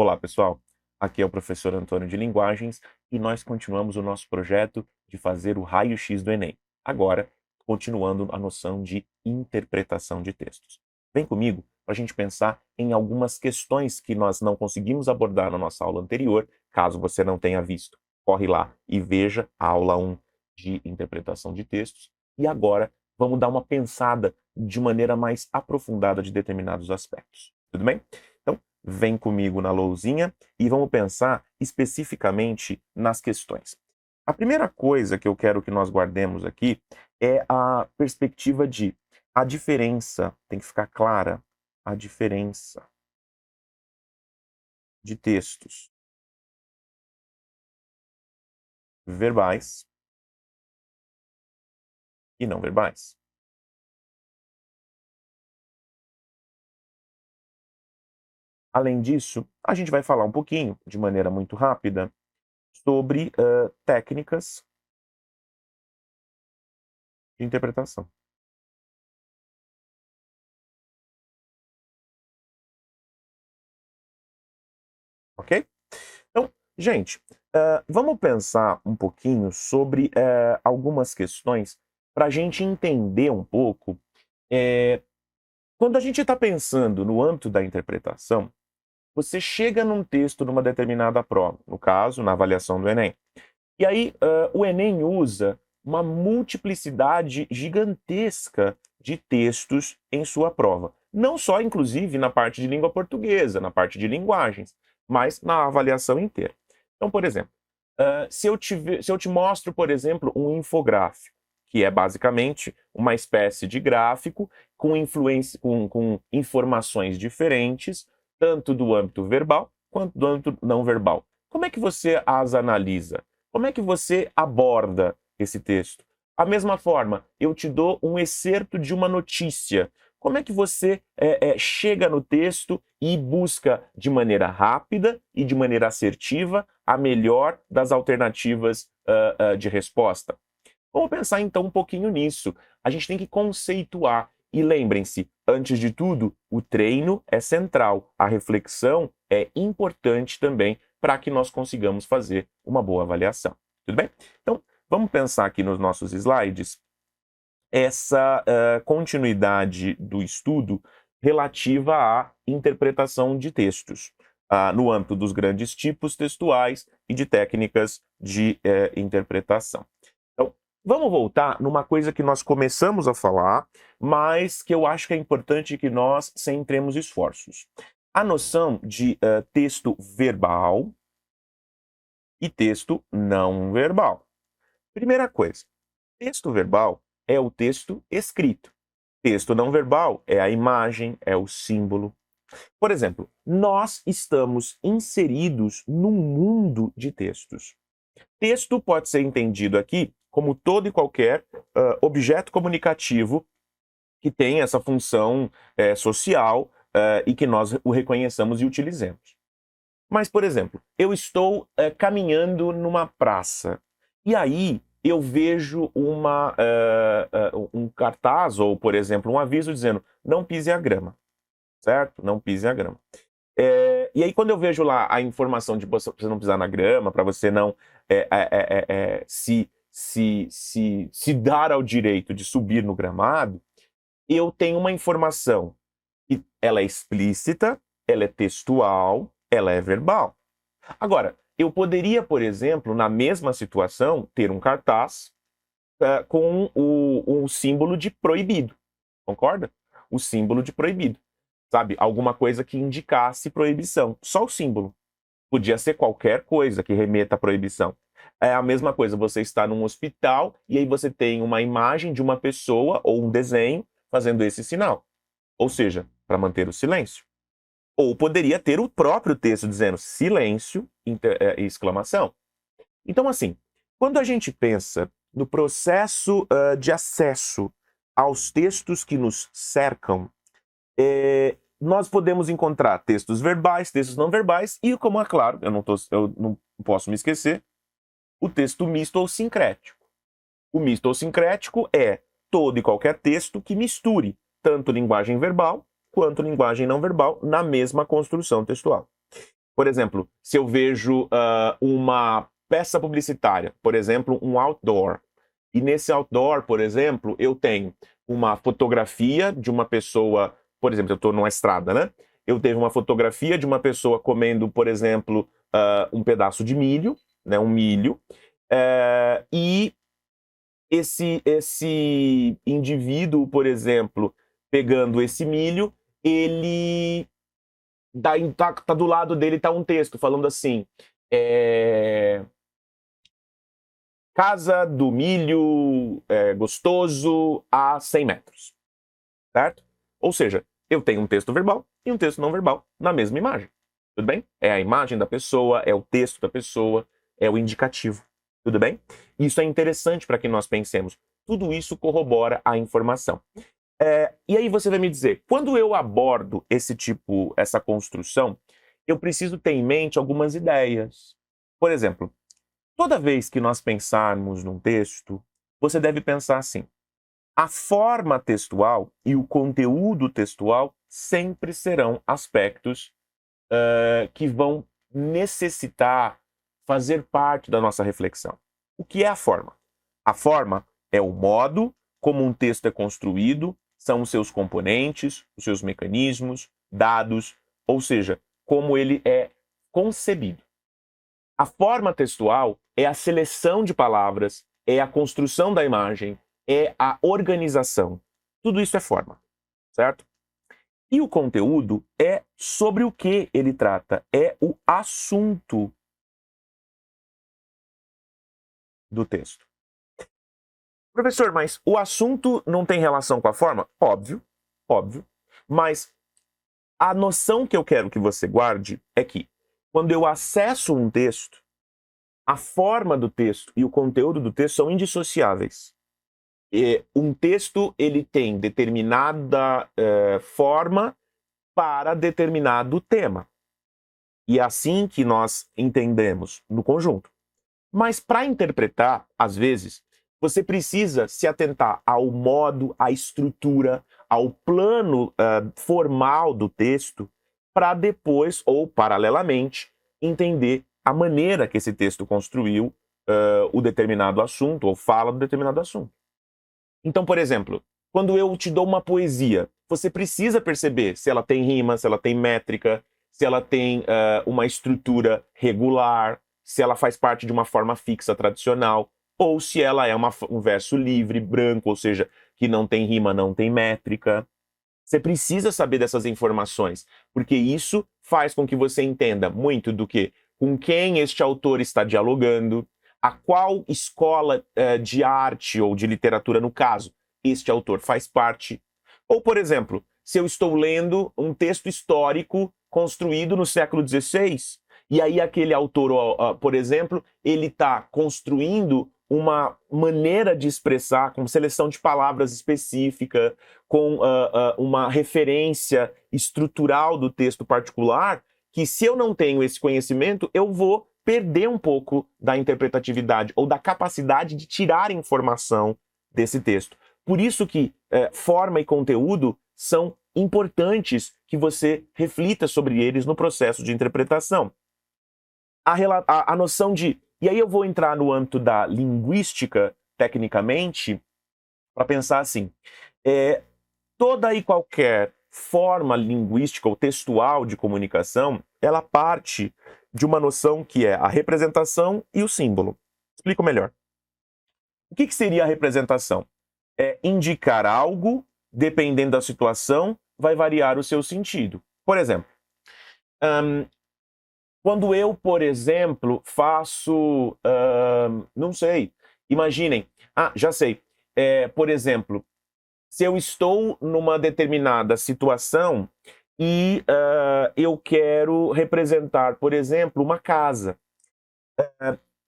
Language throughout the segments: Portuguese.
Olá, pessoal. Aqui é o professor Antônio de Linguagens e nós continuamos o nosso projeto de fazer o raio-x do Enem. Agora, continuando a noção de interpretação de textos. Vem comigo para a gente pensar em algumas questões que nós não conseguimos abordar na nossa aula anterior, caso você não tenha visto. Corre lá e veja a aula 1 de interpretação de textos. E agora, vamos dar uma pensada de maneira mais aprofundada de determinados aspectos. Tudo bem? Então, vem comigo na lousinha e vamos pensar especificamente nas questões. A primeira coisa que eu quero que nós guardemos aqui é a perspectiva de a diferença, tem que ficar clara, a diferença de textos verbais e não verbais. Além disso, a gente vai falar um pouquinho, de maneira muito rápida, sobre técnicas de interpretação. Ok? Então, gente, vamos pensar um pouquinho sobre algumas questões para a gente entender um pouco. Quando a gente está pensando no âmbito da interpretação, você chega num texto numa determinada prova, no caso, na avaliação do Enem. E aí, o Enem usa uma multiplicidade gigantesca de textos em sua prova. Não só, inclusive, na parte de língua portuguesa, na parte de linguagens, mas na avaliação inteira. Então, por exemplo, se eu te mostro, por exemplo, um infográfico, que é basicamente uma espécie de gráfico com informações diferentes, tanto do âmbito verbal quanto do âmbito não verbal. Como é que você as analisa? Como é que você aborda esse texto? Da mesma forma, eu te dou um excerto de uma notícia. Como é que você chega no texto e busca de maneira rápida e de maneira assertiva a melhor das alternativas de resposta? Vamos pensar então um pouquinho nisso. A gente tem que conceituar. E lembrem-se, antes de tudo, o treino é central. A reflexão é importante também para que nós consigamos fazer uma boa avaliação. Tudo bem? Então, vamos pensar aqui nos nossos slides essa continuidade do estudo relativa à interpretação de textos, no âmbito dos grandes tipos textuais e de técnicas de interpretação. Então, vamos voltar numa coisa que nós começamos a falar, mas que eu acho que é importante que nós centremos esforços. A noção de texto verbal e texto não verbal. Primeira coisa, texto verbal é o texto escrito. Texto não verbal é a imagem, é o símbolo. Por exemplo, nós estamos inseridos num mundo de textos. Texto pode ser entendido aqui como todo e qualquer objeto comunicativo que tem essa função social e que nós o reconheçamos e utilizemos. Mas, por exemplo, eu estou caminhando numa praça e aí eu vejo um cartaz ou, por exemplo, um aviso dizendo não pise a grama, certo? Não pise a grama. E aí, quando eu vejo lá a informação de você não pisar na grama, para você não se dar ao direito de subir no gramado, eu tenho uma informação que ela é explícita, ela é textual, ela é verbal. Agora, eu poderia, por exemplo, na mesma situação, ter um cartaz com o símbolo de proibido, concorda? O símbolo de proibido. Sabe? Alguma coisa que indicasse proibição. Só o símbolo. Podia ser qualquer coisa que remeta à proibição. É a mesma coisa, você está num hospital e aí você tem uma imagem de uma pessoa ou um desenho fazendo esse sinal. Ou seja, para manter o silêncio. Ou poderia ter o próprio texto dizendo silêncio, exclamação. Então, assim, quando a gente pensa no processo de acesso aos textos que nos cercam, nós podemos encontrar textos verbais, textos não verbais e, como é claro, eu não posso me esquecer, o texto misto ou sincrético. O misto ou sincrético é todo e qualquer texto que misture tanto linguagem verbal quanto linguagem não verbal na mesma construção textual. Por exemplo, se eu vejo uma peça publicitária, por exemplo, um outdoor, e nesse outdoor, por exemplo, eu tenho uma fotografia de uma pessoa, por exemplo, eu estou numa estrada, né? Eu tenho uma fotografia de uma pessoa comendo, por exemplo, um pedaço de milho, né? Um milho, e esse indivíduo, por exemplo, pegando esse milho, ele tá do lado dele tá um texto falando assim, casa do milho gostoso a 100 metros, certo? Ou seja, eu tenho um texto verbal e um texto não verbal na mesma imagem, tudo bem? É a imagem da pessoa, é o texto da pessoa, é o indicativo, tudo bem? Isso é interessante para que nós pensemos. Tudo isso corrobora a informação. E aí você vai me dizer, quando eu abordo essa construção, eu preciso ter em mente algumas ideias. Por exemplo, toda vez que nós pensarmos num texto, você deve pensar assim: a forma textual e o conteúdo textual sempre serão aspectos que vão necessitar fazer parte da nossa reflexão. O que é a forma? A forma é o modo como um texto é construído, são os seus componentes, os seus mecanismos, dados, ou seja, como ele é concebido. A forma textual é a seleção de palavras, é a construção da imagem, é a organização. Tudo isso é forma, certo? E o conteúdo é sobre o que ele trata, é o assunto do texto. Professor, mas o assunto não tem relação com a forma? Óbvio, óbvio. Mas a noção que eu quero que você guarde é que, quando eu acesso um texto, a forma do texto e o conteúdo do texto são indissociáveis. Um texto ele tem determinada forma para determinado tema. E é assim que nós entendemos no conjunto. Mas para interpretar, às vezes, você precisa se atentar ao modo, à estrutura, ao plano formal do texto, para depois, ou paralelamente, entender a maneira que esse texto construiu o determinado assunto, ou fala do determinado assunto. Então, por exemplo, quando eu te dou uma poesia, você precisa perceber se ela tem rima, se ela tem métrica, se ela tem uma estrutura regular, se ela faz parte de uma forma fixa tradicional, ou se ela é um verso livre, branco, ou seja, que não tem rima, não tem métrica. Você precisa saber dessas informações, porque isso faz com que você entenda muito do que, com quem este autor está dialogando, a qual escola de arte ou de literatura, no caso, este autor faz parte. Ou, por exemplo, se eu estou lendo um texto histórico construído no século XVI, e aí aquele autor, por exemplo, ele está construindo uma maneira de expressar, com seleção de palavras específica, com uma referência estrutural do texto particular, que se eu não tenho esse conhecimento, eu vou perder um pouco da interpretatividade ou da capacidade de tirar informação desse texto. Por isso que forma e conteúdo são importantes que você reflita sobre eles no processo de interpretação. A noção de... E aí eu vou entrar no âmbito da linguística, tecnicamente, para pensar assim. Toda e qualquer forma linguística ou textual de comunicação, ela parte de uma noção que é a representação e o símbolo. Explico melhor. O que seria a representação? É indicar algo, dependendo da situação, vai variar o seu sentido. Por exemplo, quando eu, por exemplo, faço... não sei. Imaginem. Já sei. Por exemplo, se eu estou numa determinada situação e eu quero representar, por exemplo, uma casa.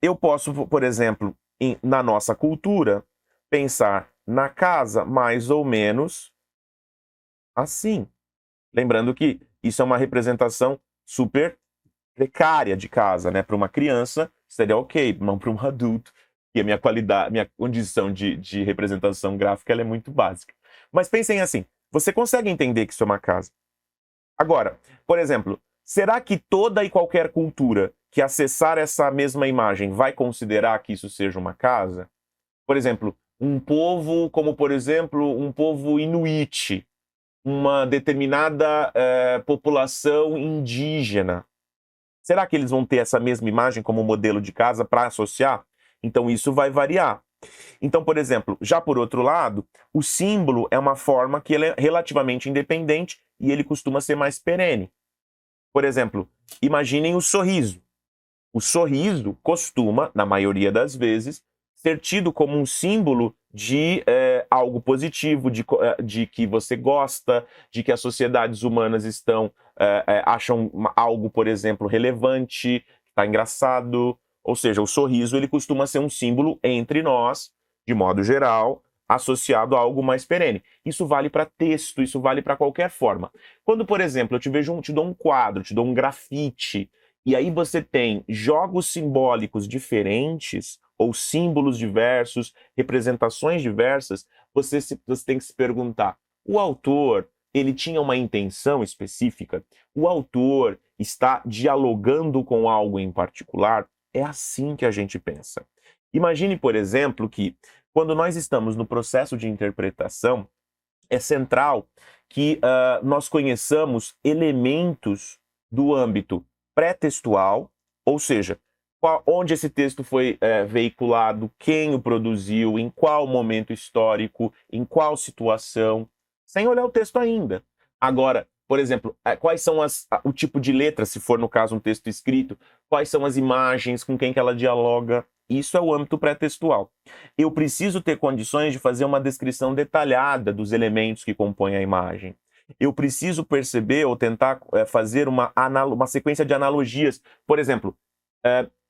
Eu posso, por exemplo, na nossa cultura, pensar na casa mais ou menos assim. Lembrando que isso é uma representação super precária de casa, né? Para uma criança seria ok, não para um adulto, que a minha condição de representação gráfica ela é muito básica. Mas pensem assim, você consegue entender que isso é uma casa. Agora, por exemplo, Será que toda e qualquer cultura que acessar essa mesma imagem vai considerar que isso seja uma casa? Por exemplo, um povo como, por exemplo, um povo inuit, uma determinada população indígena. Será que eles vão ter essa mesma imagem como modelo de casa para associar? Então isso vai variar. Então, por exemplo, já por outro lado, o símbolo é uma forma que ele é relativamente independente e ele costuma ser mais perene. Por exemplo, imaginem o sorriso. O sorriso costuma, na maioria das vezes, ser tido como um símbolo de algo positivo, de que você gosta, de que as sociedades humanas acham algo, por exemplo, relevante, está engraçado. Ou seja, o sorriso ele costuma ser um símbolo entre nós, de modo geral, associado a algo mais perene. Isso vale para texto, isso vale para qualquer forma. Quando, por exemplo, eu te dou um quadro, te dou um grafite, e aí você tem jogos simbólicos diferentes, ou símbolos diversos, representações diversas, você tem que se perguntar, o autor, ele tinha uma intenção específica? O autor está dialogando com algo em particular? É assim que a gente pensa. Imagine, por exemplo, que quando nós estamos no processo de interpretação, é central que nós conheçamos elementos do âmbito pré-textual, ou seja, onde esse texto foi veiculado, quem o produziu, em qual momento histórico, em qual situação, sem olhar o texto ainda. Agora, por exemplo, quais são o tipo de letra, se for no caso um texto escrito, quais são as imagens, com quem que ela dialoga. Isso é o âmbito pré-textual. Eu preciso ter condições de fazer uma descrição detalhada dos elementos que compõem a imagem. Eu preciso perceber ou tentar fazer uma sequência de analogias. Por exemplo,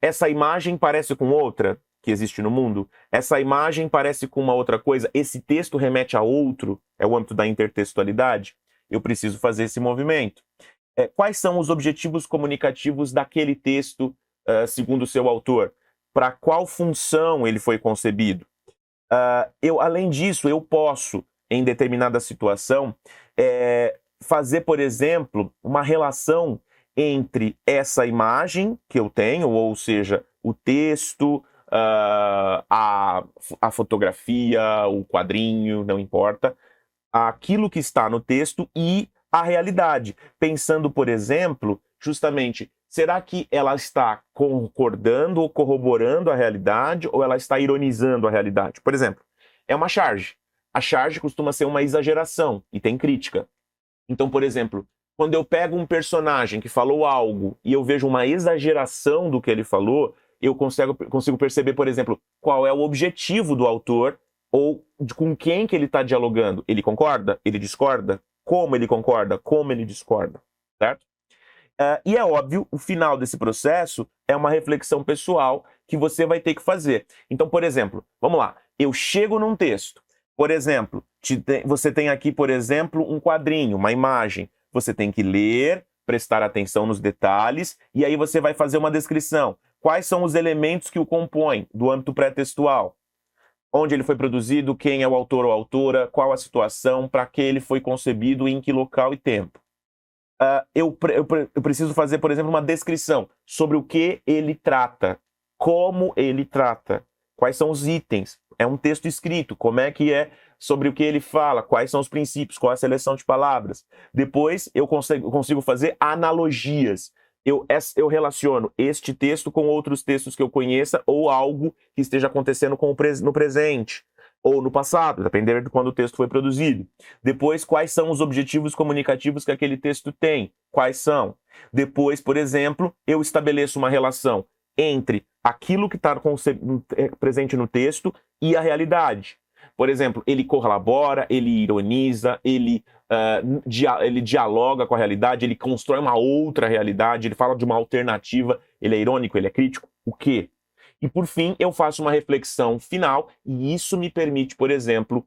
essa imagem parece com outra que existe no mundo? Essa imagem parece com uma outra coisa? Esse texto remete a outro? É o âmbito da intertextualidade? Eu preciso fazer esse movimento. Quais são os objetivos comunicativos daquele texto, segundo o seu autor? Para qual função ele foi concebido? Além disso, eu posso, em determinada situação, fazer, por exemplo, uma relação entre essa imagem que eu tenho, ou seja, o texto, a fotografia, o quadrinho, não importa, aquilo que está no texto e a realidade. Pensando, por exemplo, justamente, será que ela está concordando ou corroborando a realidade ou ela está ironizando a realidade? Por exemplo, é uma charge. A charge costuma ser uma exageração e tem crítica. Então, por exemplo, quando eu pego um personagem que falou algo e eu vejo uma exageração do que ele falou, eu consigo perceber, por exemplo, qual é o objetivo do autor ou com quem que ele está dialogando. Ele concorda? Ele discorda? Como ele concorda? Como ele discorda? Certo? E é óbvio, o final desse processo é uma reflexão pessoal que você vai ter que fazer. Então, por exemplo, vamos lá, eu chego num texto, por exemplo, você tem aqui, por exemplo, um quadrinho, uma imagem, você tem que ler, prestar atenção nos detalhes, e aí você vai fazer uma descrição. Quais são os elementos que o compõem do âmbito pré-textual? Onde ele foi produzido, quem é o autor ou autora, qual a situação, para que ele foi concebido, em que local e tempo. Eu preciso fazer, por exemplo, uma descrição sobre o que ele trata, como ele trata, quais são os itens. É um texto escrito, como é que é, sobre o que ele fala, quais são os princípios, qual é a seleção de palavras. Depois eu consigo fazer analogias. Eu relaciono este texto com outros textos que eu conheça ou algo que esteja acontecendo no presente ou no passado, dependendo de quando o texto foi produzido. Depois, quais são os objetivos comunicativos que aquele texto tem? Quais são? Depois, por exemplo, eu estabeleço uma relação entre aquilo que está presente no texto e a realidade. Por exemplo, ele colabora, ele ironiza, ele dialoga com a realidade, ele constrói uma outra realidade, ele fala de uma alternativa, ele é irônico, ele é crítico. O quê? E, por fim, eu faço uma reflexão final e isso me permite, por exemplo,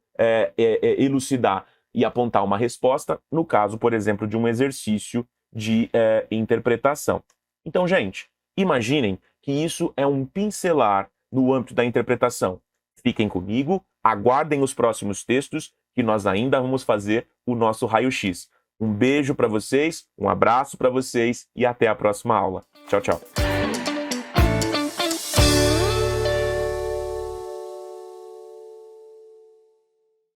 elucidar e apontar uma resposta, no caso, por exemplo, de um exercício de interpretação. Então, gente, imaginem que isso é um pincelar no âmbito da interpretação. Fiquem comigo, aguardem os próximos textos, que nós ainda vamos fazer o nosso raio-x. Um beijo para vocês, um abraço para vocês e até a próxima aula. Tchau, tchau.